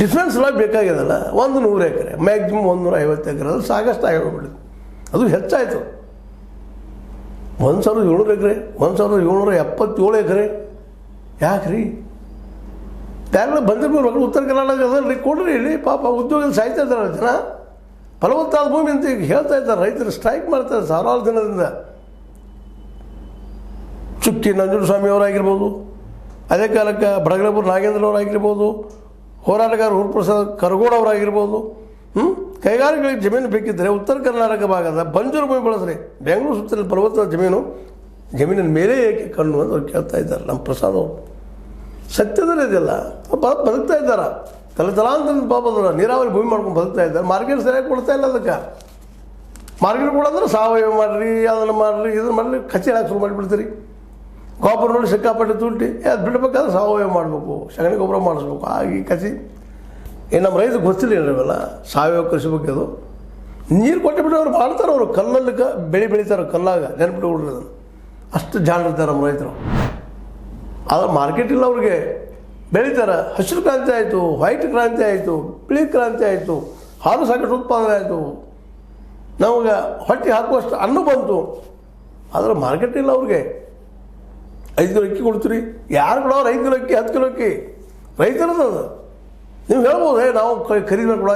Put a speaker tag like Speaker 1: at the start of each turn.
Speaker 1: Difference ಎಲ್ಲ ಬೇಕಾಗ್ಯದಲ್ಲ 100 ಎಕರೆ maximum 150 ಎಕರೆ ಅದು ಸಾಕಷ್ಟು ಆಗಿಬಿಡುತ್ತೆ. ಅದು ಹೆಚ್ಚಾಯಿತು. 1700 ಎಕರೆ 1777 ಎಕರೆ ಯಾಕೆ ರೀ? ಯಾರೆಲ್ಲ ಬಂದಿರ್ಬೋದು ಮಕ್ಕಳು ಉತ್ತರ ಕರ್ನಾಟಕದಲ್ಲಿ ಕೊಡ್ರಿ ಇಲ್ಲಿ ಪಾಪ ಉದ್ಯೋಗದಲ್ಲಿ ಸಾಯ್ತಾ ಇದ್ದಾರೆ ಜನ. ಫಲವತ್ತಾದ ಭೂಮಿ ಅಂತ ಈಗ ಹೇಳ್ತಾ ಇದ್ದಾರೆ. ರೈತರು ಸ್ಟ್ರೈಕ್ ಮಾಡ್ತಾರೆ ಸಾವಿರಾರು ದಿನದಿಂದ. ಚುಕ್ಕಿ ನಂಜುಂಡಸ್ವಾಮಿ ಅವರಾಗಿರ್ಬೋದು, ಅದೇ ಕಾಲಕ್ಕೆ ಬಡಗಲಪುರ ನಾಗೇಂದ್ರ ಅವರಾಗಿರ್ಬೋದು, ಹೋರಾಟಗಾರ ಹುರುಪ್ರಸಾದ್ ಕರಗೋಡ್ ಅವರಾಗಿರ್ಬೋದು. ಕೈಗಾರಿಕೆಗಳಿಗೆ ಜಮೀನು ಬೇಕಿದ್ದರೆ ಉತ್ತರ ಕರ್ನಾಟಕ ಭಾಗದ ಬಂಜರು ಭೂಮಿ ಬಳಸ್ರಿ. ಬೆಂಗಳೂರು ಸುತ್ತಲೂ ಫಲವತ್ತಾದ ಜಮೀನಿನ ಮೇಲೆ ಏಕೆ ಕಣ್ಣು ಅಂತ ಅವ್ರು ಕೇಳ್ತಾ ಇದ್ದಾರೆ ನಮ್ಮ ಪ್ರಸಾದ್ ಅವರು. ಸತ್ಯದಲ್ಲಿ ಇದೆಲ್ಲ ಬದುಕ್ತಾ ಇದ್ದಾರೆ. ತಲಾಂತರದ ಪಾಪದ ನೀರಾವರಿ ಭೂಮಿ ಮಾಡ್ಕೊಂಡು ಬದುಕ್ತಾ ಇದ್ದಾರೆ. ಮಾರ್ಕೆಟ್ ಸರಿಯಾಗಿ ಕೊಡ್ತಾ ಇಲ್ಲ. ಅದಕ್ಕೆ ಮಾರ್ಕೆಟ್ ಕೊಡೋದ್ರೆ ಸಾವಯವ ಮಾಡಿರಿ, ಅದನ್ನು ಮಾಡಿರಿ, ಇದನ್ನು ಮಾಡಿರಿ, ಕಚ್ಚಿ ಹಾಕಿ ಶುರು ಮಾಡಿಬಿಡ್ತೀರಿ. ಗೊಬ್ಬರ ನೋಡಿ ಸಿಕ್ಕಾಪಟ್ಟೆ ತುಟ್ಟಿ ಅದು ಬಿಡಬೇಕಾದ್ರೆ ಸಾವಯವ ಮಾಡಬೇಕು, ಸಗಣಿ ಗೊಬ್ಬರ ಮಾಡಿಸ್ಬೇಕು. ಆಗಿ ಕಸಿ ನಮ್ಮ ರೈತರು ಗೊತ್ತಿಲ್ಲ ಇವೆಲ್ಲ ಸಾವಯವ ಕೃಷಿ ಬಗ್ಗೆ. ಅದು ನೀರು ಕೊಟ್ಟುಬಿಟ್ಟು ಅವ್ರು ಮಾಡ್ತಾರೆ. ಅವರು ಕಲ್ಲಲ್ಲಿ ಬೆಳೀತಾರೆ, ಕಲ್ಲಾಗ ನೆನಪಿಟ್ಟು ಬಿಡ್ರಿ. ಅದನ್ನು ಅಷ್ಟು ಜಾಣರಿರ್ತಾರೆ ನಮ್ಮ ರೈತರು. ಆದರೆ ಮಾರ್ಕೆಟ್ ಇಲ್ಲ ಅವ್ರಿಗೆ. ಬೆಳೀತಾರೆ. ಹಸಿರು ಕ್ರಾಂತಿ ಆಯಿತು, ವೈಟ್ ಕ್ರಾಂತಿ ಆಯಿತು, ಬಿಳಿ ಕ್ರಾಂತಿ ಆಯಿತು, ಹಾಲು ಸಾಕಷ್ಟು ಉತ್ಪಾದನೆ ಆಯಿತು, ನಮಗೆ ಹೊಟ್ಟೆ ಹಾಕುವಷ್ಟು ಅನ್ನ ಬಂತು. ಆದರೆ ಮಾರ್ಕೆಟ್ ಇಲ್ಲ ಅವ್ರಿಗೆ. 5 ಕಿಲೋ ಅಕ್ಕಿ ಕೊಡ್ತೀರಿ, ಯಾರು ಕೊಡೋರು 5 ಕಿಲೋ ಅಕ್ಕಿ 10 ಕಿಲೋ ಅಕ್ಕಿ ರೈತರದ್ದು. ನೀವು ಹೇಳ್ಬೋದು ನಾವು ಖರೀದಿ ಮಾಡಿ